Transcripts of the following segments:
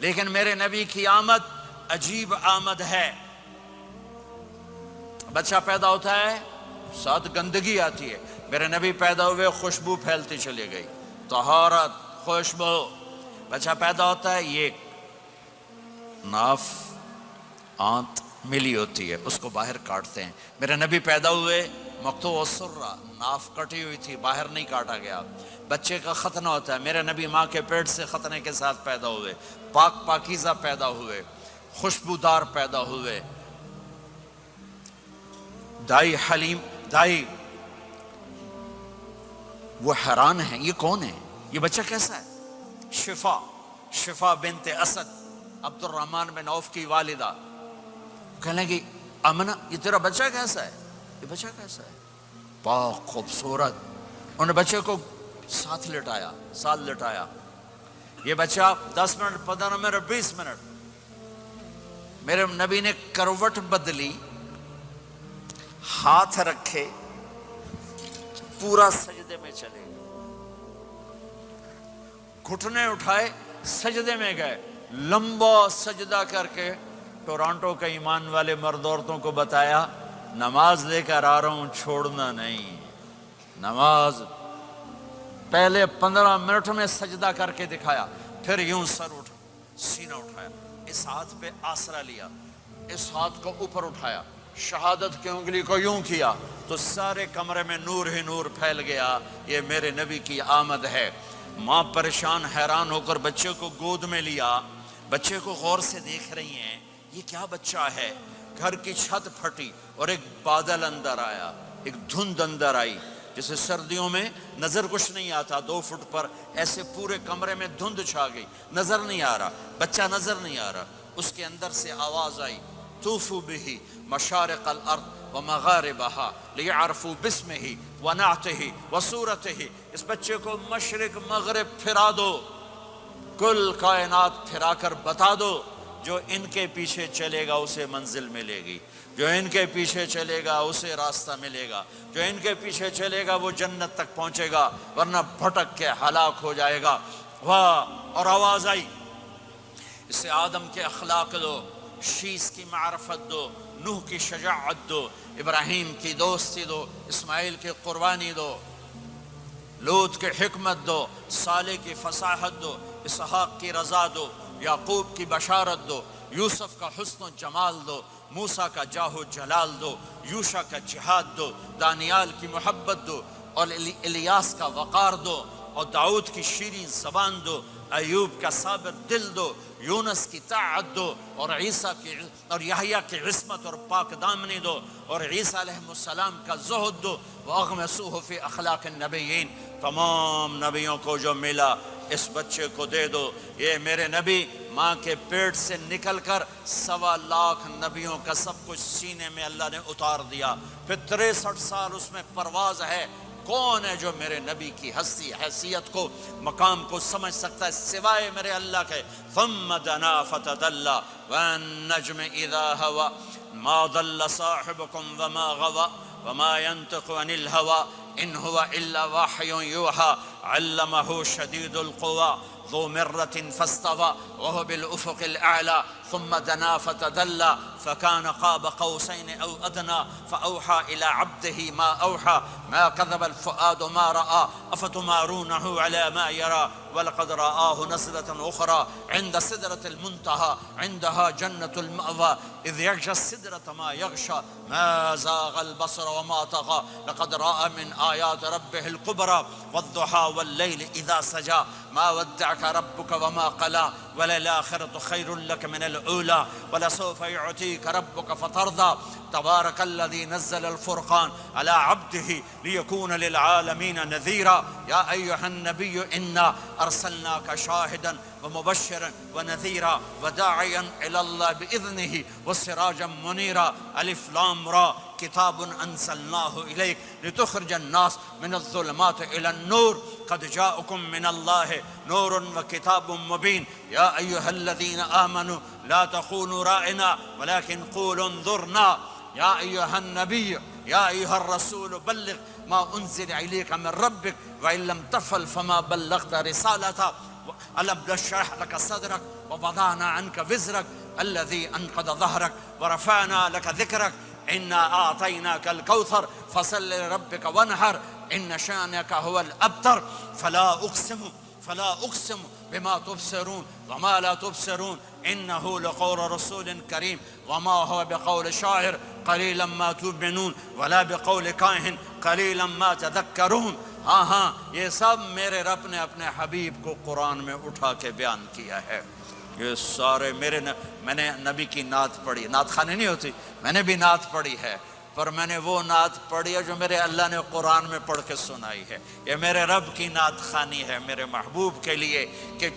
لیکن میرے نبی کی آمد عجیب آمد ہے. بچہ پیدا ہوتا ہے ساتھ گندگی آتی ہے. میرے نبی پیدا ہوئے خوشبو پھیلتی چلی گئی, طہارت, خوشبو. بچہ پیدا ہوتا ہے, یہ ناف آنت ملی ہوتی ہے, اس کو باہر کاٹتے ہیں. میرے نبی پیدا ہوئے مقطوع السرہ, ناف کٹی ہوئی تھی, باہر نہیں کاٹا گیا. بچے کا ختنہ ہوتا ہے. میرے نبی ماں کے پیٹ سے ختنے کے ساتھ پیدا ہوئے, پاک پاکیزہ پیدا ہوئے, خوشبودار پیدا ہوئے. دائی حلیم, دائی وہ حیران ہیں, یہ کون ہے, یہ بچہ کیسا ہے؟ شفا بنت اسد, عبد الرحمن بن عوف کی والدہ, کہنے لگی امنہ یہ تیرا بچہ کیسا ہے؟ یہ بچہ کیسا ہے؟ پاک خوبصورت. انہوں نے بچے کو ساتھ لٹایا. یہ بچہ 10 منٹ 15 منٹ 20 منٹ, میرے نبی نے کروٹ بدلی, ہاتھ رکھے, پورا سجدے میں چلے, گھٹنے اٹھائے, سجدے میں گئے, لمبا سجدہ کر کے ٹورانٹو کے ایمان والے مرد عورتوں کو بتایا نماز لے کر آ رہا ہوں, چھوڑنا نہیں. نماز پہلے 15 منٹ میں سجدہ کر کے دکھایا, پھر یوں سینہ اٹھایا, اس ہاتھ پہ آسرا لیا, اس ہاتھ کو اوپر اٹھایا, شہادت کی انگلی کو یوں کیا تو سارے کمرے میں نور ہی نور پھیل گیا. یہ میرے نبی کی آمد ہے. ماں پریشان حیران ہو کر بچے کو گود میں لیا, بچے کو غور سے دیکھ رہی ہیں, یہ کیا بچہ ہے. گھر کی چھت پھٹی اور ایک بادل اندر آیا, ایک دھند اندر آئی, جیسے سردیوں میں نظر کچھ نہیں آتا 2 فٹ پر, ایسے پورے کمرے میں دھند چھا گئی, نظر نہیں آ رہا, بچہ نظر نہیں آ رہا. اس کے اندر سے آواز آئی طوفوا به مشارق الارض ومغاربها لیعرفوا باسمه ونعته وصورته. اس بچے کو مشرق مغرب پھرا دو, کل کائنات پھرا کر بتا دو, جو ان کے پیچھے چلے گا اسے منزل ملے گی, جو ان کے پیچھے چلے گا اسے راستہ ملے گا, جو ان کے پیچھے چلے گا وہ جنت تک پہنچے گا, ورنہ بھٹک کے ہلاک ہو جائے گا. واہ. اور آواز آئی اسے آدم کے اخلاق دو, شیس کی معرفت دو, نوح کی شجاعت دو, ابراہیم کی دوستی دو, اسماعیل کی قربانی دو, لوط کی حکمت دو, صالح کی فصاحت دو, اسحاق کی رضا دو, یعقوب کی بشارت دو, یوسف کا حسن و جمال دو, موسیٰ کا جاہ و جلال دو, یوشع کا جہاد دو, دانیال کی محبت دو, اور الیاس کا وقار دو, اور داؤد کی شیریں زبان دو, ایوب کا صابر دل دو, یونس کی طاعت دو, اور عیسیٰ کی اور یحییٰ کی عصمت اور پاک دامنی دو, اور عیسیٰ علیہ السلام کا زہد دو. وَأَغْمَسُوهُ فِي أَخْلَاقِ النَّبِيِّينَ. تمام نبیوں کو جو ملا اس بچے کو دے دو. یہ میرے نبی ماں کے پیٹ سے نکل کر 1.25 لاکھ نبیوں کا سب کچھ سینے میں اللہ نے اتار دیا. پھر 63 سال اس میں پرواز ہے. کون ہے جو میرے نبی کی ہستی حیثیت کو مقام کو سمجھ سکتا ہے سوائے میرے اللہ کے. ثم دنا فتدلى والنجم اذا هوى ما ضل صاحبكم وما غوى وما ينطق عن الهوى ان هو الا وحي يوحى علمه شديد القوى ذو مرة فاستوى وهو بالأفق الأعلى ثم دنا فتدلى فكان قاب قوسين أو أدنى فأوحى إلى عبده ما أوحى ما كذب الفؤاد ما رأى أفتمارونه على ما يرى ولقد رآه نزلة أخرى عند سدرة المنتهى عندها جنة المأوى إذ يغشى السدرة ما يغشى ما زاغ البصر وما طغى لقد رأى من آيات ربه الكبرى والضحى والليل إذا سجى ما ودعك ربك وما قلى وللآخرة خير لك من الأولى ولسوف يعطيك ربك فترضى تبارك الذي نزل الفرقان على عبده ليكون للعالمين نذيرا يا أيها النبي إنا أرسلناك شاهدا ومبشرا ونذيرا وداعيا إلى الله بإذنه وسراجا منيرا ألف لام را كتاب أنزلناه إليك لتخرج الناس من الظلمات إلى النور قد جاءكم من الله نور وكتاب مبين يا أيها الذين آمنوا لا تقولوا راعنا ولكن قولوا انظرنا يا أيها النبي يا أيها الرسول بلغ ما أنزل إليك من ربك وإن لم تفعل فما بلغت رسالته ألم نشرح لك صدرك ووضعنا عنك وزرك الذي أنقض ظهرك ورفعنا لك ذكرك إنا أعطيناك الكوثر فصل لربك وانحر إن شانك هو الأبتر فلا أقسم بما تبصرون وما لا تبصرون إنه لقول رسول كريم وما هو بقول شاعر قليلا ما تؤمنون ولا بقول کاہن قلیلا ما تذکرون. ہاں یہ سب میرے رب نے اپنے حبیب کو قرآن میں اٹھا کے بیان کیا ہے. یہ سارے میں نے نبی کی نعت پڑھی. نعت خانی نہیں ہوتی, میں نے بھی نعت پڑھی ہے, پر میں نے وہ نعت پڑھی ہے جو میرے اللہ نے قرآن میں پڑھ کے سنائی ہے. یہ میرے رب کی نعت خانی ہے میرے محبوب کے لیے, کہ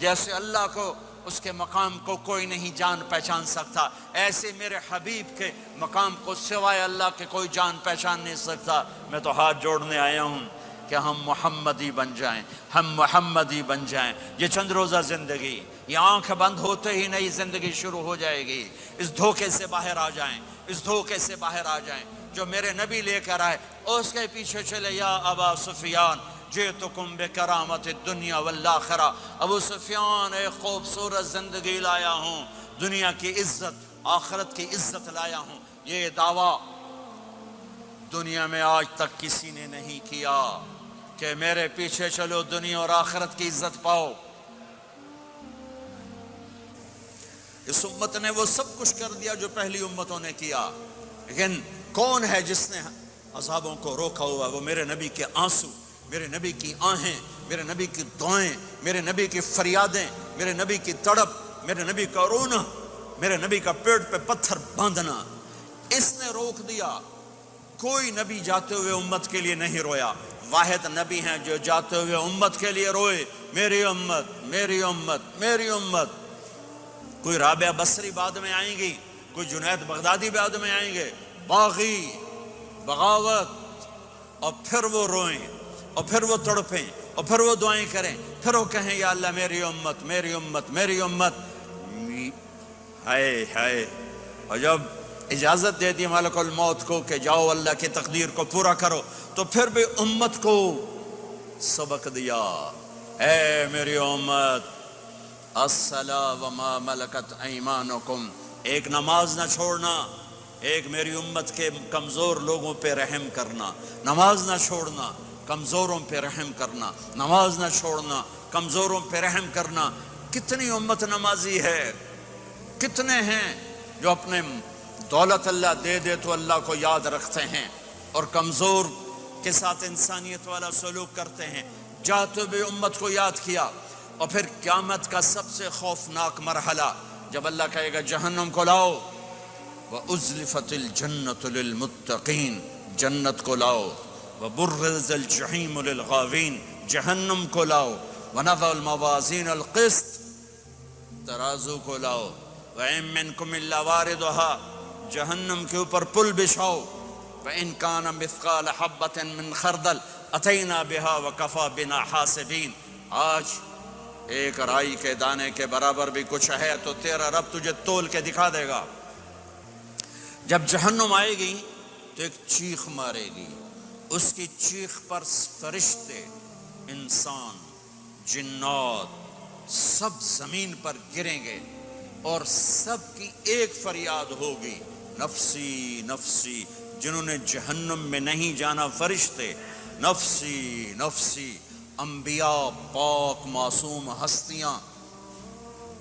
جیسے اللہ کو اس کے مقام کو کوئی نہیں جان پہچان سکتا, ایسے میرے حبیب کے مقام کو سوائے اللہ کے کوئی جان پہچان نہیں سکتا. میں تو ہاتھ جوڑنے آیا ہوں کہ ہم محمدی بن جائیں, ہم محمدی بن جائیں. یہ چند روزہ زندگی, یہ آنکھ بند ہوتے ہی نئی زندگی شروع ہو جائے گی. اس دھوکے سے باہر آ جائیں, اس دھوکے سے باہر آ جائیں جو میرے نبی لے کر آئے, اس کے پیچھے چلے. یا ابا سفیان جئتکم بکرامت الدنیا والآخرہ, ابو سفیان ایک خوبصورت زندگی لایا ہوں, دنیا کی عزت آخرت کی عزت لایا ہوں. یہ دعویٰ دنیا میں آج تک کسی نے نہیں کیا کہ میرے پیچھے چلو دنیا اور آخرت کی عزت پاؤ. اس امت نے وہ سب کچھ کر دیا جو پہلی امتوں نے کیا, لیکن کون ہے جس نے عذابوں کو روکا ہوا؟ وہ میرے نبی کے آنسو, میرے نبی کی آہیں, میرے نبی کی دعائیں, میرے نبی کی فریادیں, میرے نبی کی تڑپ, میرے نبی کا رونا, میرے نبی کا پیٹ پہ پتھر باندھنا. اس نے روک دیا. کوئی نبی جاتے ہوئے امت کے لیے نہیں رویا. واحد نبی ہیں جو جاتے ہوئے امت کے لیے روئے, میری امت, میری امت, میری امت. کوئی رابعہ بصری بعد میں آئیں گی, کوئی جنید بغدادی بعد میں آئیں گے, باغی, بغاوت, اور پھر وہ روئیں, اور پھر وہ تڑپیں, اور پھر وہ دعائیں کریں, پھر وہ کہیں یا اللہ میری امت, میری امت, میری امت. ہائے ہائے. اور جب اجازت دے دی ملک الموت کو کہ جاؤ اللہ کی تقدیر کو پورا کرو, تو پھر بھی امت کو سبق دیا, اے میری امت, الصلاۃ وما ملکت ایمانکم, ایک نماز نہ چھوڑنا, ایک میری امت کے کمزور لوگوں پہ رحم کرنا, نماز نہ چھوڑنا, کمزوروں پہ رحم کرنا, نماز نہ چھوڑنا, کمزوروں پہ رحم کرنا. کتنی امت نمازی ہے, کتنے ہیں جو اپنے دولت اللہ دے دے تو اللہ کو یاد رکھتے ہیں اور کمزور کے ساتھ انسانیت والا سلوک کرتے ہیں. جاتے بھی امت کو یاد کیا. اور پھر قیامت کا سب سے خوفناک مرحلہ جب اللہ کہے گا جہنم کو لاؤ, وَأُزْلِفَتِ الْجَنَّةُ لِلْمُتَّقِينَ, جنت کو لاؤ, وَبُرِّزَ الْجَحِيمُ لِلْغَاوِينَ, جہنم کو لاؤ, وَنَضَعُ الْمَوَازِينَ الْقِسْطَ, ترازو کو لاؤ, وَإِن مِّنكُمْ إِلَّا وَارِدُهَا, جہنم کے اوپر پل بچھاؤ, وَإِن كَانَ مِثْقَالَ حَبَّةٍ مِّن خَرْدَلٍ أَتَيْنَا بِهَا وَكَفَى بِنَا حَاسِبِينَ. آج ایک رائی کے دانے کے برابر بھی کچھ ہے تو تیرا رب تجھے تول کے دکھا دے گا. جب جہنم آئے گی تو ایک چیخ مارے گی, اس کی چیخ پر فرشتے, انسان, جنات سب زمین پر گریں گے اور سب کی ایک فریاد ہوگی, نفسی نفسی. جنہوں نے جہنم میں نہیں جانا فرشتے, نفسی نفسی. انبیاء, پاک معصوم ہستیاں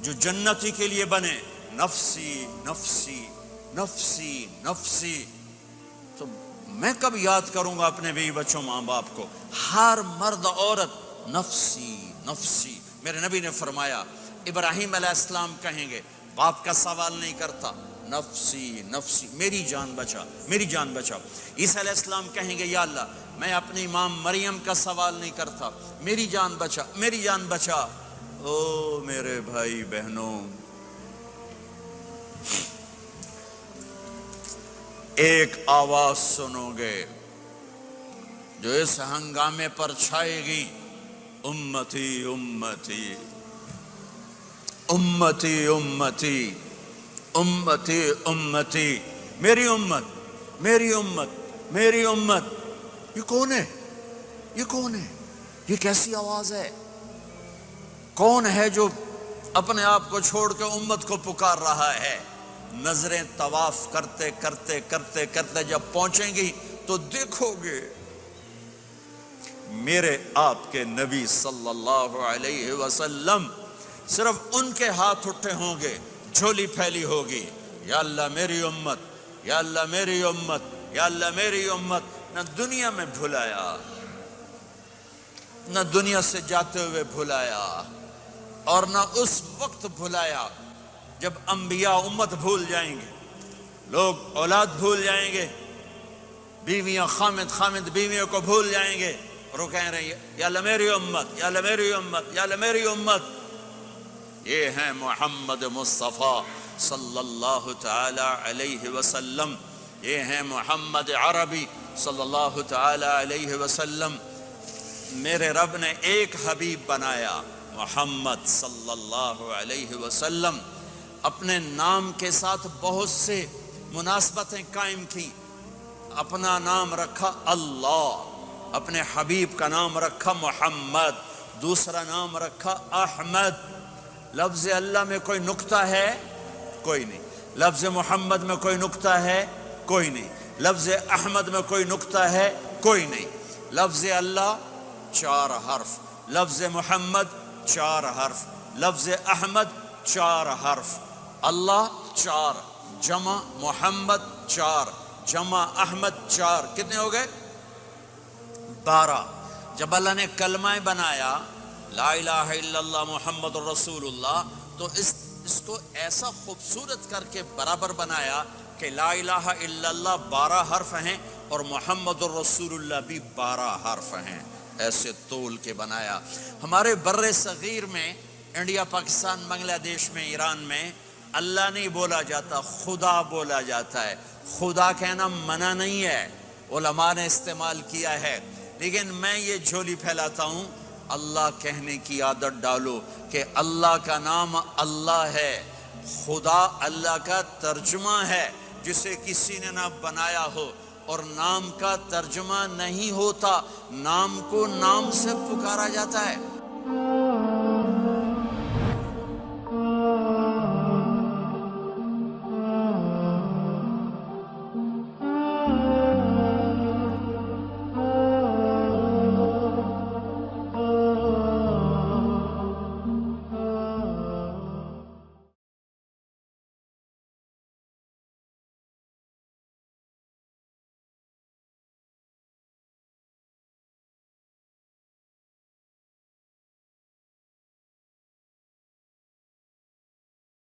جو جنتی کے لیے بنے, نفسی نفسی نفسی نفسی. تو میں کب یاد کروں گا اپنے بیوی بچوں ماں باپ کو؟ ہر مرد عورت نفسی نفسی. میرے نبی نے فرمایا ابراہیم علیہ السلام کہیں گے, باپ کا سوال نہیں کرتا, نفسی نفسی, میری جان بچا, میری جان بچا. عیسیٰ علیہ السلام کہیں گے یا اللہ میں اپنی ماں مریم کا سوال نہیں کرتا, میری جان بچا, میری جان بچا. او میرے بھائی بہنوں, ایک آواز سنو گے جو اس ہنگامے پر چھائے گی, امتی امتی امتی امتی امتی امتی, میری امت, میری امت, میری امت. یہ کون ہے, یہ کون ہے, یہ کیسی آواز ہے؟ کون ہے جو اپنے آپ کو چھوڑ کے امت کو پکار رہا ہے؟ نظریں طواف کرتے کرتے کرتے کرتے جب پہنچیں گی تو دیکھو گے میرے آپ کے نبی صلی اللہ علیہ وسلم، صرف ان کے ہاتھ اٹھے ہوں گے، جھولی پھیلی ہوگی، یا اللہ میری امت، یا اللہ میری امت، یا اللہ میری امت۔ نہ دنیا میں بھلایا، نہ دنیا سے جاتے ہوئے بھلایا، اور نہ اس وقت بھلایا جب انبیاء امت بھول جائیں گے، لوگ اولاد بھول جائیں گے، بیویاں خامد بیویوں کو بھول جائیں گے، اور وہ کہہ رہے ہیں یا اللہ میری امت، یا اللہ میری امت، یا اللہ میری امت۔ یہ ہیں محمد مصطفیٰ صلی اللہ تعالی علیہ وسلم، یہ ہیں محمد عربی صلی اللہ تعالی علیہ وسلم۔ میرے رب نے ایک حبیب بنایا، محمد صلی اللہ علیہ وسلم۔ اپنے نام کے ساتھ بہت سے مناسبتیں قائم کی، اپنا نام رکھا اللہ، اپنے حبیب کا نام رکھا محمد، دوسرا نام رکھا احمد۔ لفظ اللہ میں کوئی نکتہ ہے؟ کوئی نہیں۔ لفظ محمد میں کوئی نکتہ ہے؟ کوئی نہیں۔ لفظ احمد میں کوئی نکتہ ہے؟ کوئی نہیں۔ لفظ اللہ 4 حرف، لفظ محمد 4 حرف، لفظ احمد 4 حرف۔ اللہ 4 جمع محمد 4 جمع احمد 4، کتنے ہو گئے؟ 12۔ جب اللہ نے کلمہ بنایا لا الہ الا اللہ محمد رسول اللہ، تو اس کو ایسا خوبصورت کر کے برابر بنایا کہ لا الہ الا اللہ 12 حرف ہیں اور محمد الرسول اللہ بھی 12 حرف ہیں، ایسے تول کے بنایا۔ ہمارے بر صغیر میں، انڈیا، پاکستان، بنگلہ دیش میں، ایران میں اللہ نہیں بولا جاتا، خدا بولا جاتا ہے۔ خدا کہنا منع نہیں ہے، علماء نے استعمال کیا ہے، لیکن میں یہ جھولی پھیلاتا ہوں، اللہ کہنے کی عادت ڈالو کہ اللہ کا نام اللہ ہے، خدا اللہ کا ترجمہ ہے جسے کسی نے نہ بنایا ہو، اور نام کا ترجمہ نہیں ہوتا، نام کو نام سے پکارا جاتا ہے۔